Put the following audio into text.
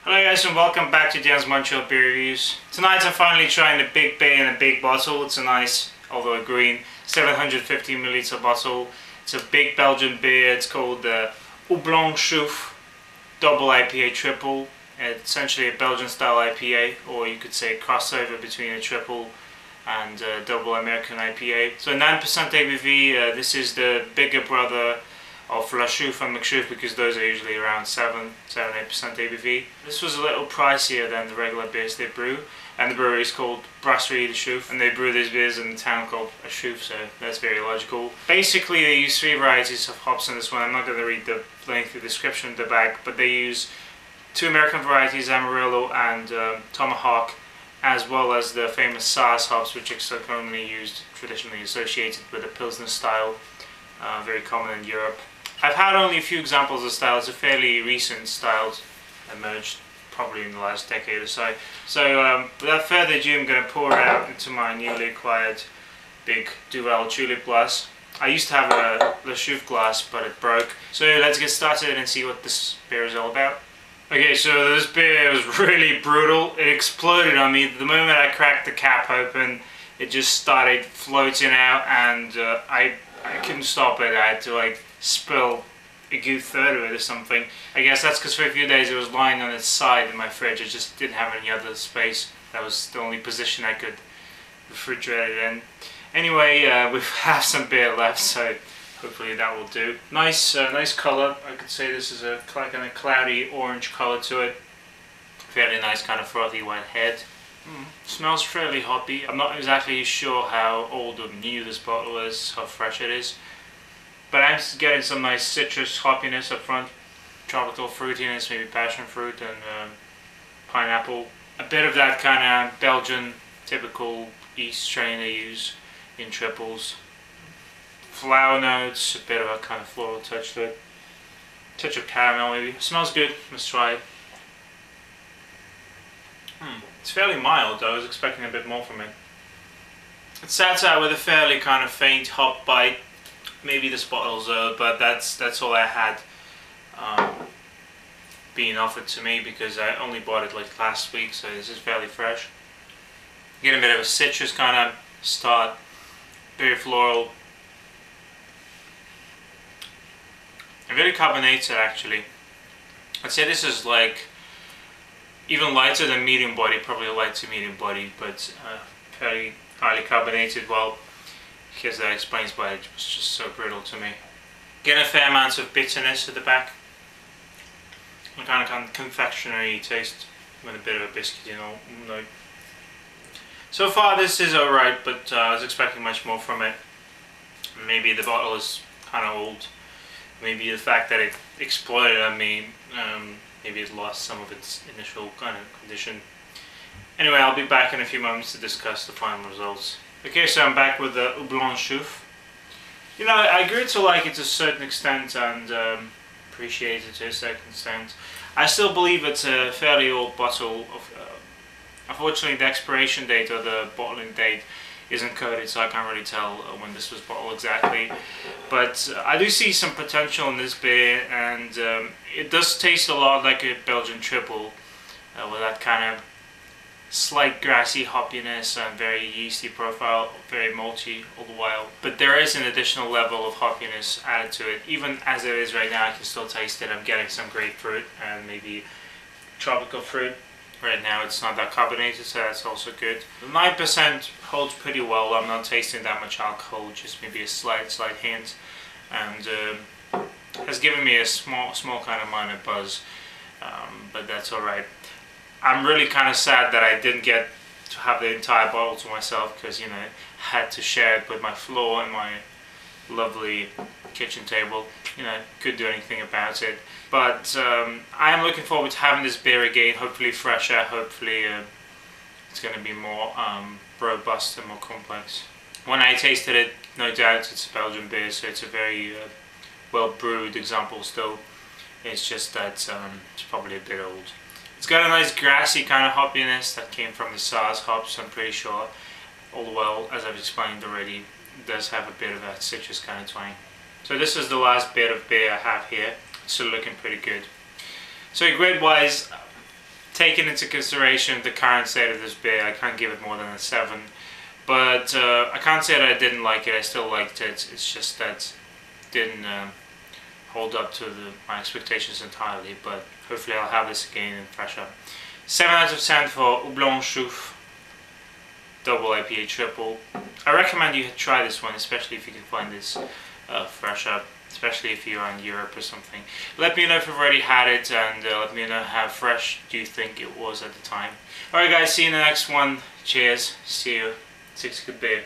Hello guys and welcome back to Dan's Montreal beer reviews. Tonight I'm finally trying the big beer in a big bottle. It's a nice, although a green, 750ml bottle. It's a big Belgian beer. It's called the Houblon Chouffe Double IPA Triple. It's essentially a Belgian style IPA, or you could say a crossover between a triple and a double American IPA. So 9% ABV. This is the bigger brother of La Chouffe and McChouffe, because those are usually around 7-8% ABV. This was a little pricier than the regular beers they brew, and the brewery is called Brasserie de Chouffe, and they brew these beers in a town called a Chouffe, so that's very logical. Basically they use 3 varieties of hops in this one. I'm not going to read the lengthy description of the bag, but they use 2 American varieties, Amarillo and Tomahawk, as well as the famous Saaz hops, which are commonly used, traditionally associated with the Pilsner style, very common in Europe. I've had only a few examples of style. It's a fairly recent style, emerged probably in the last decade or so. So without further ado, I'm going to pour it out into my newly acquired big Duvel tulip glass. I used to have a La Chouffe glass, but it broke. So let's get started and see what this beer is all about. Okay, so this beer was really brutal. It exploded on me. The moment I cracked the cap open, it just started floating out, and I couldn't stop it. I had to like spill a good third of it or something. I guess that's because for a few days it was lying on its side in my fridge. I just didn't have any other space. That was the only position I could refrigerate it in. Anyway, we have some beer left, so hopefully that will do. Nice color. I could say this is a kind of cloudy orange color to it. Fairly nice kind of frothy white head. Smells fairly hoppy. I'm not exactly sure how old or new this bottle is, how fresh it is, but I'm getting some nice citrus hoppiness up front, tropical fruitiness, maybe passion fruit and pineapple. A bit of that kind of Belgian typical yeast strain they use in triples. Flower notes, a bit of a kind of floral touch to it. Touch of caramel maybe. Smells good. Let's try it. It's fairly mild. I was expecting a bit more from it. It starts out with a fairly kind of faint hop bite. Maybe this bottle's old, but that's all I had being offered to me, because I only bought it like last week, so this is fairly fresh. Get a bit of a citrus kind of start, very floral. And very carbonated actually. I'd say this is like even lighter than medium body, probably light to medium body, but fairly highly carbonated. Well, I guess that explains why it was just so brittle to me. Getting a fair amount of bitterness at the back. A kind of confectionery taste with a bit of a biscuit, you know. So far this is alright, but I was expecting much more from it. Maybe the bottle is kind of old. Maybe the fact that it exploded on me, maybe it lost some of its initial kind of condition. Anyway, I'll be back in a few moments to discuss the final results. Okay, so I'm back with the Houblon Chouffe. You know, I grew to like it to a certain extent and appreciate it to a certain extent. I still believe it's a fairly old bottle. Unfortunately, the expiration date or the bottling date isn't coded, so I can't really tell when this was bottled exactly. But I do see some potential in this beer, and it does taste a lot like a Belgian Tripel, with that kind of slight grassy hoppiness and very yeasty profile, very malty all the while. But there is an additional level of hoppiness added to it. Even as it is right now, I can still taste it. I'm getting some grapefruit and maybe tropical fruit. Right now it's not that carbonated, so that's also good. The 9% holds pretty well. I'm not tasting that much alcohol, just maybe a slight hint, and has given me a small kind of minor buzz, but that's alright. I'm really kind of sad that I didn't get to have the entire bottle to myself, because, you know, I had to share it with my floor and my lovely kitchen table. You know, couldn't do anything about it. But I am looking forward to having this beer again, hopefully fresher, hopefully it's going to be more robust and more complex. When I tasted it, no doubt it's a Belgian beer, so it's a very well brewed example still. It's just that it's probably a bit old. It's got a nice grassy kind of hoppiness that came from the Saaz hops, I'm pretty sure. Although, as I've explained already, it does have a bit of that citrus kind of twang. So this is the last bit of beer I have here. It's still looking pretty good. So grade wise, taking into consideration the current state of this beer, I can't give it more than a 7. But I can't say that I didn't like it. I still liked it. It's just that it didn't hold up to my expectations entirely. But hopefully I'll have this again and fresh up. 7 out of 10 for Houblon Chouffe Double IPA Triple. I recommend you try this one, especially if you can find this fresh up, especially if you're in Europe or something. Let me know if you've already had it, and let me know how fresh do you think it was at the time. Alright guys, see you in the next one. Cheers. See you. 6 good beer.